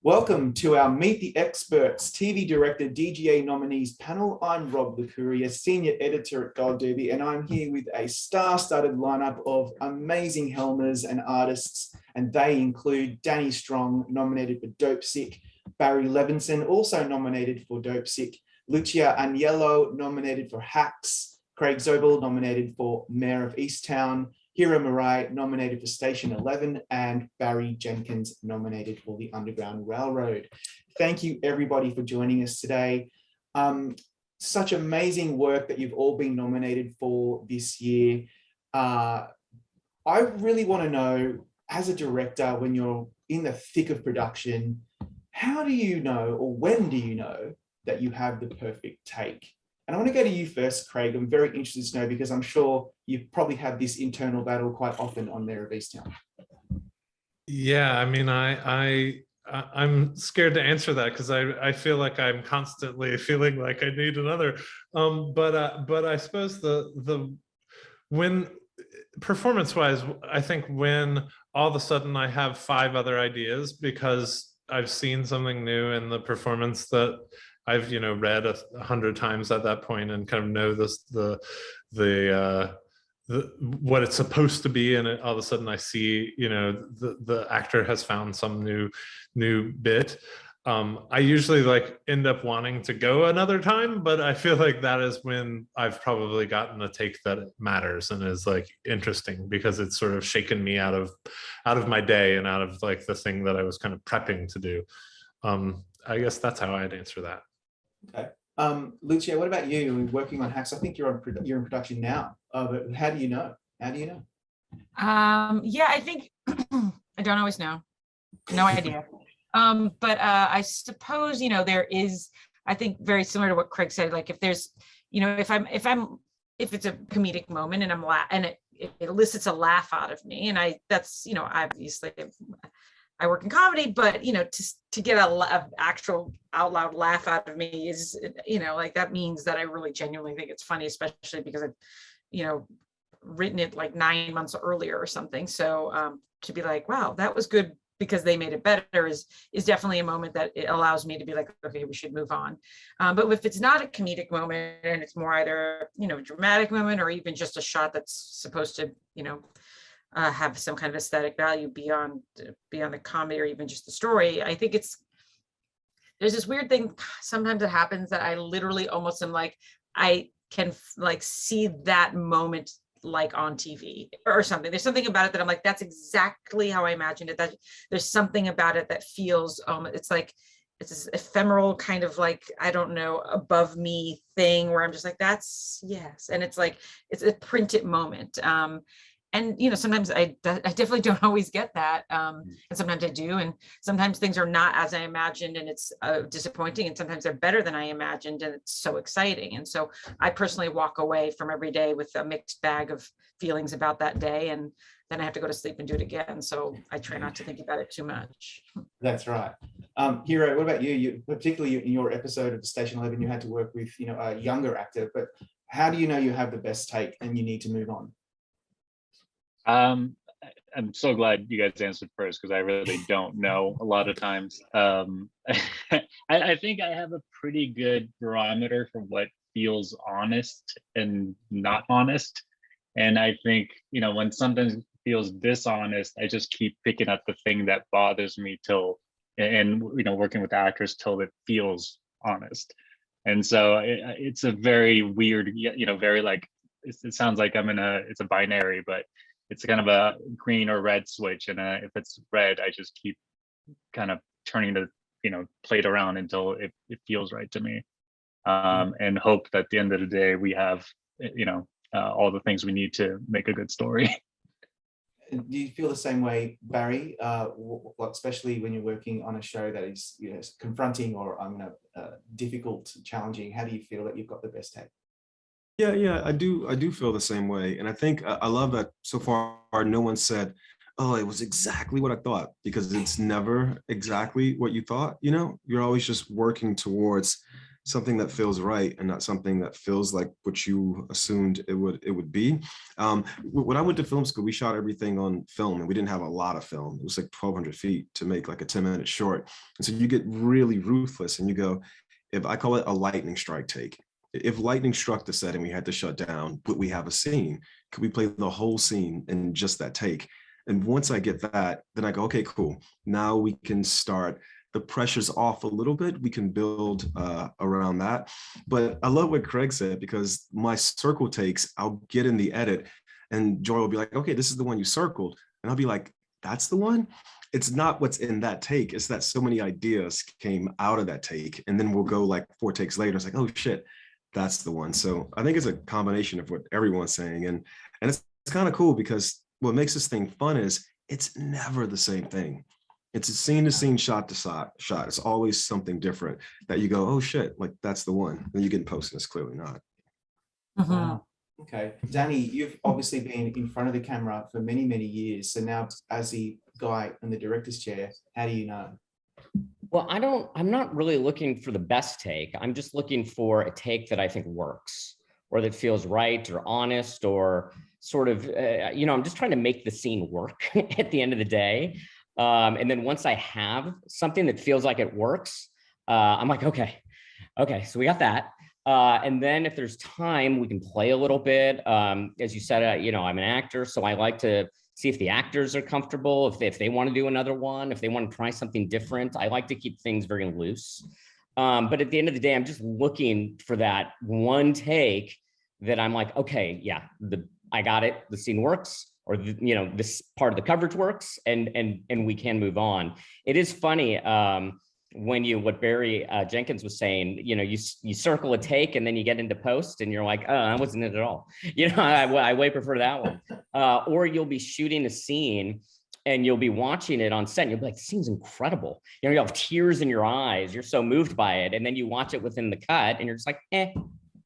Welcome to our Meet the Experts TV Director DGA Nominees panel. I'm Rob Licuria, Senior Editor at Gold Derby, and I'm here with a star-studded lineup of amazing helmers and artists, and they include Danny Strong, nominated for Dopesick, Barry Levinson, also nominated for Dopesick, Lucia Aniello, nominated for Hacks, Craig Zobel, nominated for Mare of Easttown, Hiro Murai, nominated for Station 11, and Barry Jenkins, nominated for the Underground Railroad. Thank you, everybody, for joining us today. Such amazing work that you've all been nominated for this year. I really want to know, as a director, when you're in the thick of production, how do you know, or when do you know, that you have the perfect take? And I want to go to you first, Craig. I'm very interested to know, because I'm sure you probably have this internal battle quite often on Mare of Easttown. Yeah, I mean, I'm scared to answer that because I feel like I'm constantly feeling like I need another. But I suppose when performance-wise, I think when all of a sudden I have 5 other ideas because I've seen something new in the performance that I've read 100 times at that point and kind of know the what it's supposed to be, and all of a sudden I see the actor has found some new bit. I usually end up wanting to go another time, but I feel like that is when I've probably gotten a take that matters and is interesting, because it's sort of shaken me out of my day and out of the thing that I was kind of prepping to do. I guess that's how I'd answer that. Okay. Lucia, what about you? You're working on Hacks. I think you're in production now. But how do you know? How do you know? Yeah, I think I don't always know. No idea. But I suppose there is. I think very similar to what Craig said. Like if there's, if it's a comedic moment and and it elicits a laugh out of me, and that's obviously I work in comedy, but to get a actual out loud laugh out of me is that means that I really genuinely think it's funny, especially because I've written it 9 months earlier or something. So to be like, wow, that was good because they made it better is definitely a moment that it allows me to be like, okay, we should move on. But if it's not a comedic moment and it's more either a dramatic moment or even just a shot that's supposed to have some kind of aesthetic value beyond the comedy or even just the story, I think there's this weird thing sometimes that happens that I literally almost am like, I can see that moment on TV or something. There's something about it that I'm like, that's exactly how I imagined it. That there's something about it that feels it's this ephemeral kind of I don't know, above me thing where I'm just like, that's yes. And it's it's a printed moment. And sometimes I definitely don't always get that, and sometimes I do, and sometimes things are not as I imagined, and it's disappointing, and sometimes they're better than I imagined, and it's so exciting. And so I personally walk away from every day with a mixed bag of feelings about that day, and then I have to go to sleep and do it again. So I try not to think about it too much. That's right. Hiro, what about you? Particularly in your episode of Station 11, you had to work with a younger actor, but how do you know you have the best take and you need to move on? I'm so glad you guys answered first, because I really don't know a lot of times. I think I have a pretty good barometer for what feels honest and not honest. And I think, when something feels dishonest, I just keep picking at the thing that bothers me and working with actors till it feels honest. And so it's a very weird, very it sounds like it's a binary, but it's kind of a green or red switch, and if it's red, I just keep kind of turning the plate around until it feels right to me, and hope that at the end of the day we have all the things we need to make a good story. Do you feel the same way, Barry? Especially when you're working on a show that is confronting or difficult, challenging? How do you feel that you've got the best take? Yeah, I do feel the same way. And I think I love that so far no one said, oh, it was exactly what I thought, because it's never exactly what you thought. You're always just working towards something that feels right and not something that feels like what you assumed it would be. When I went to film school, we shot everything on film, and we didn't have a lot of film. It was like 1,200 feet to make like a 10-minute short. And so you get really ruthless, and you go, if I call it a lightning strike take, if lightning struck the set and we had to shut down, but we have a scene, could we play the whole scene in just that take? And once I get that, then I go, okay, cool. Now we can start. The pressure's off a little bit. We can build around that. But I love what Craig said, because my circle takes, I'll get in the edit and Joy will be like, okay, this is the one you circled. And I'll be like, that's the one? It's not what's in that take. It's that so many ideas came out of that take. And then we'll go like 4 takes later. It's like, oh shit, that's the one. So I think it's a combination of what everyone's saying. And it's kind of cool, because what makes this thing fun is it's never the same thing. It's a scene to scene, shot to shot. It's always something different that you go, oh shit, like that's the one. Then you get in post and it's clearly not. Wow. Okay. Danny, you've obviously been in front of the camera for many, many years. So now as the guy in the director's chair, how do you know? Well, I'm not really looking for the best take. I'm just looking for a take that I think works, or that feels right or honest, or sort of, I'm just trying to make the scene work at the end of the day. And then once I have something that feels like it works, I'm like, okay, so we got that. And then if there's time, we can play a little bit. As you said, I'm an actor, so I like to see if the actors are comfortable, if they want to do another one, if they want to try something different. I like to keep things very loose. But at the end of the day, I'm just looking for that one take that I'm like, okay, yeah, I got it. The scene works, or this part of the coverage works, and we can move on. It is funny what Barry Jenkins was saying. You circle a take and then you get into post and you're like, oh, that wasn't it at all. I way prefer that one. Or you'll be shooting a scene and you'll be watching it on set and you'll be like, this scene's incredible. You have tears in your eyes. You're so moved by it. And then you watch it within the cut and you're just like,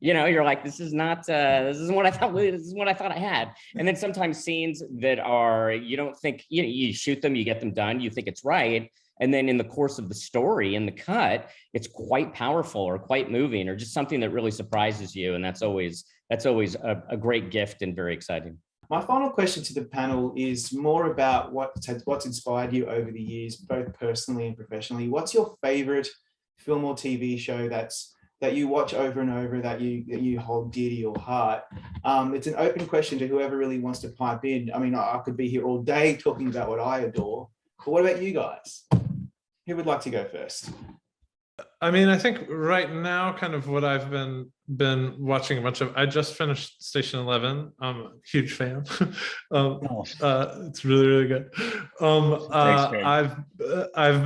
you're like, this isn't what I thought. This is what I thought I had. And then sometimes scenes that are, you don't think, you shoot them, you get them done, you think it's right. And then in the course of the story, in the cut, it's quite powerful or quite moving, or just something that really surprises you. And that's always a great gift and very exciting. My final question to the panel is more about what's inspired you over the years, both personally and professionally. What's your favorite film or TV show that you watch over and over, that you hold dear to your heart? It's an open question to whoever really wants to pipe in. I mean, I could be here all day talking about what I adore, but what about you guys? Who would like to go first? I mean, I think right now, kind of what I've been watching a bunch of. I just finished Station 11. I'm a huge fan. It's really, really good. Thanks, I've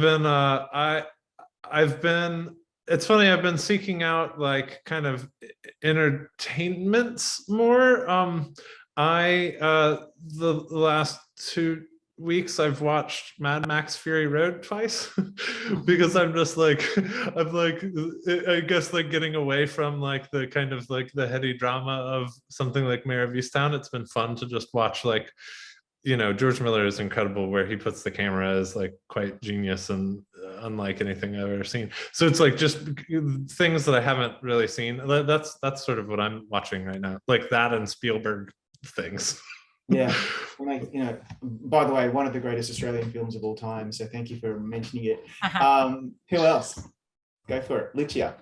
been. It's funny. I've been seeking out like kind of entertainments more. The last 2 weeks I've watched Mad Max Fury Road twice because I guess like getting away from like the kind of like the heady drama of something like Mare of Easttown. It's been fun to just watch, like, George Miller is incredible where he puts the camera as like quite genius and unlike anything I've ever seen. So it's like just things that I haven't really seen. That's sort of what I'm watching right now, like that and Spielberg things. Yeah, by the way, one of the greatest Australian films of all time. So thank you for mentioning it. Who else? Go for it, Lucia.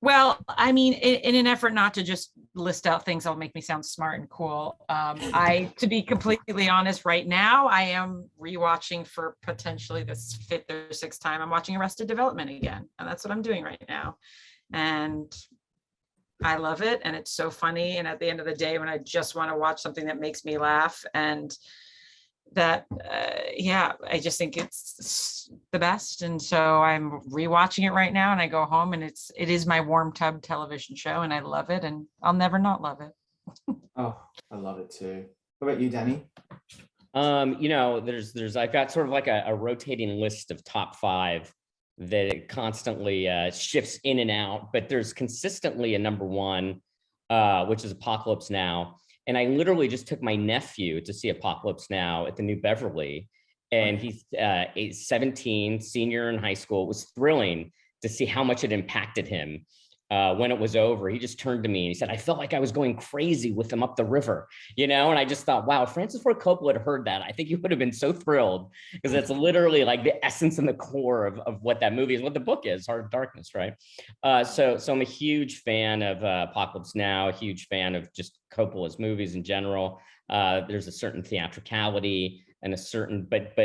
Well, I mean, in an effort not to just list out things that'll make me sound smart and cool, to be completely honest, right now, I am rewatching for potentially this 5th or 6th time. I'm watching Arrested Development again, and that's what I'm doing right now. And I love it, and it's so funny. And at the end of the day, when I just want to watch something that makes me laugh, and that, I just think it's the best. And so I'm rewatching it right now, and I go home, and it is my warm tub television show, and I love it, and I'll never not love it. Oh, I love it too. What about you, Danny? I've got sort of like a rotating list of top 5 that it constantly shifts in and out, but there's consistently a number 1, which is Apocalypse Now. And I literally just took my nephew to see Apocalypse Now at the New Beverly, and he's 17, senior in high school. It was thrilling to see how much it impacted him. When it was over, he just turned to me and he said, I felt like I was going crazy with them up the river, you know? And I just thought, wow, Francis Ford Coppola had heard that. I think he would have been so thrilled, because that's literally like the essence and the core of what that movie is, what the book is, Heart of Darkness, right? So I'm a huge fan of Apocalypse Now, a huge fan of just Coppola's movies in general. There's a certain theatricality and a certain, but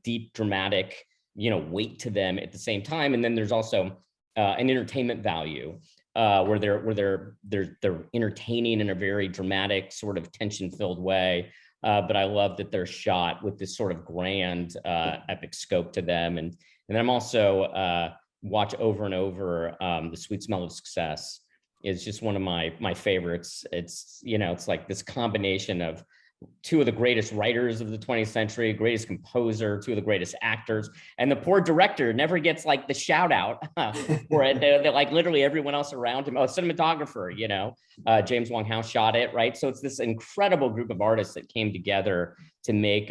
deep dramatic, you know, weight to them at the same time. And then there's also an entertainment value where they're entertaining in a very dramatic, sort of tension-filled way. But I love that they're shot with this sort of grand, epic scope to them. And then I'm also watch over and over The Sweet Smell of Success is just one of my favorites. It's, you know, it's like this combination of two of the greatest writers of the 20th century, greatest composer, two of the greatest actors, and the poor director never gets like the shout out for it. They're like literally everyone else around him. Oh, cinematographer, you know, James Wong Howe shot it, right? So it's this incredible group of artists that came together to make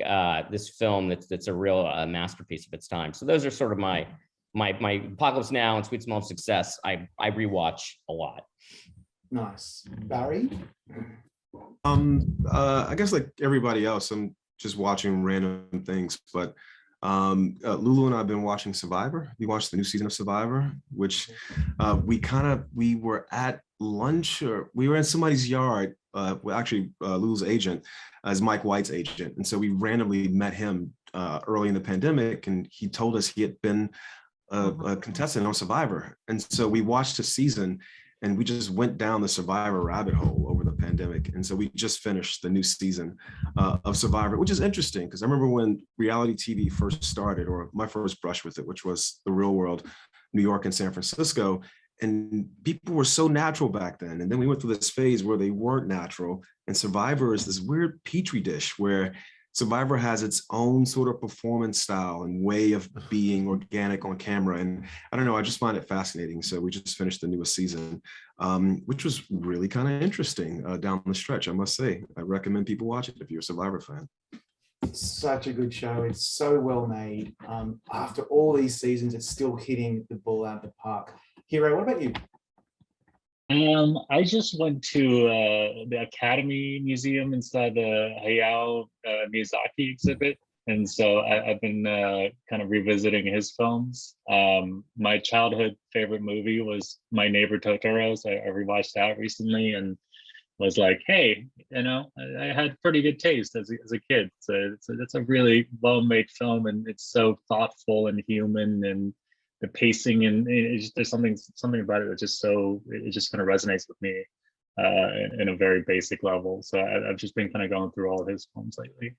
this film that's a real masterpiece of its time. So those are sort of my Apocalypse Now and Sweet Smell of Success. I rewatch a lot. Nice. Barry? I guess like everybody else, I'm just watching random things, but Lulu and I have been watching Survivor. We watched the new season of Survivor, which we were at lunch, or we were in somebody's yard. Actually, Lulu's agent is Mike White's agent, and so we randomly met him early in the pandemic, and he told us he had been a contestant on Survivor, and so we watched a season. And we just went down the Survivor rabbit hole over the pandemic. And so we just finished the new season of Survivor, which is interesting because I remember when reality TV first started, or my first brush with it, which was The Real World, New York and San Francisco. And people were so natural back then. And then we went through this phase where they weren't natural. And Survivor is this weird petri dish where Survivor has its own sort of performance style and way of being organic on camera. And I don't know, I just find it fascinating. So we just finished the newest season, which was really kind of interesting down the stretch, I must say. I recommend people watch it if you're a Survivor fan. It's such a good show. It's so well made. After all these seasons, it's still hitting the ball out of the park. Hiro, what about you? I just went to the Academy Museum inside the Hayao Miyazaki exhibit. And so I've been kind of revisiting his films. My childhood favorite movie was My Neighbor Totoro. So I rewatched that recently and was like, hey, you know, I had pretty good taste as a kid. So it's a really well-made film, and it's so thoughtful and human, and the pacing, and there's something about it that just kind of resonates with me in a very basic level. So I've just been kind of going through all of his films lately.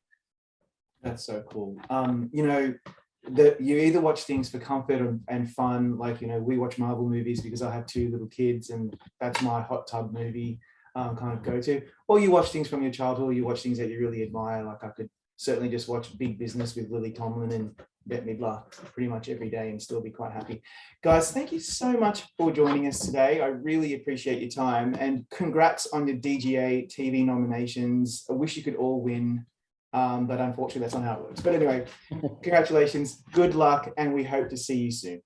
That's so cool. You know, you either watch things for comfort and fun, like, you know, we watch Marvel movies because I have two little kids and that's my hot tub movie kind of go to, or you watch things from your childhood, or you watch things that you really admire. Like I could certainly just watch Big Business with Lily Tomlin and Bette Midler pretty much every day and still be quite happy. Guys, thank you so much for joining us today. I really appreciate your time, and congrats on your DGA TV nominations. I wish you could all win, but unfortunately that's not how it works. But anyway, congratulations, good luck, and we hope to see you soon.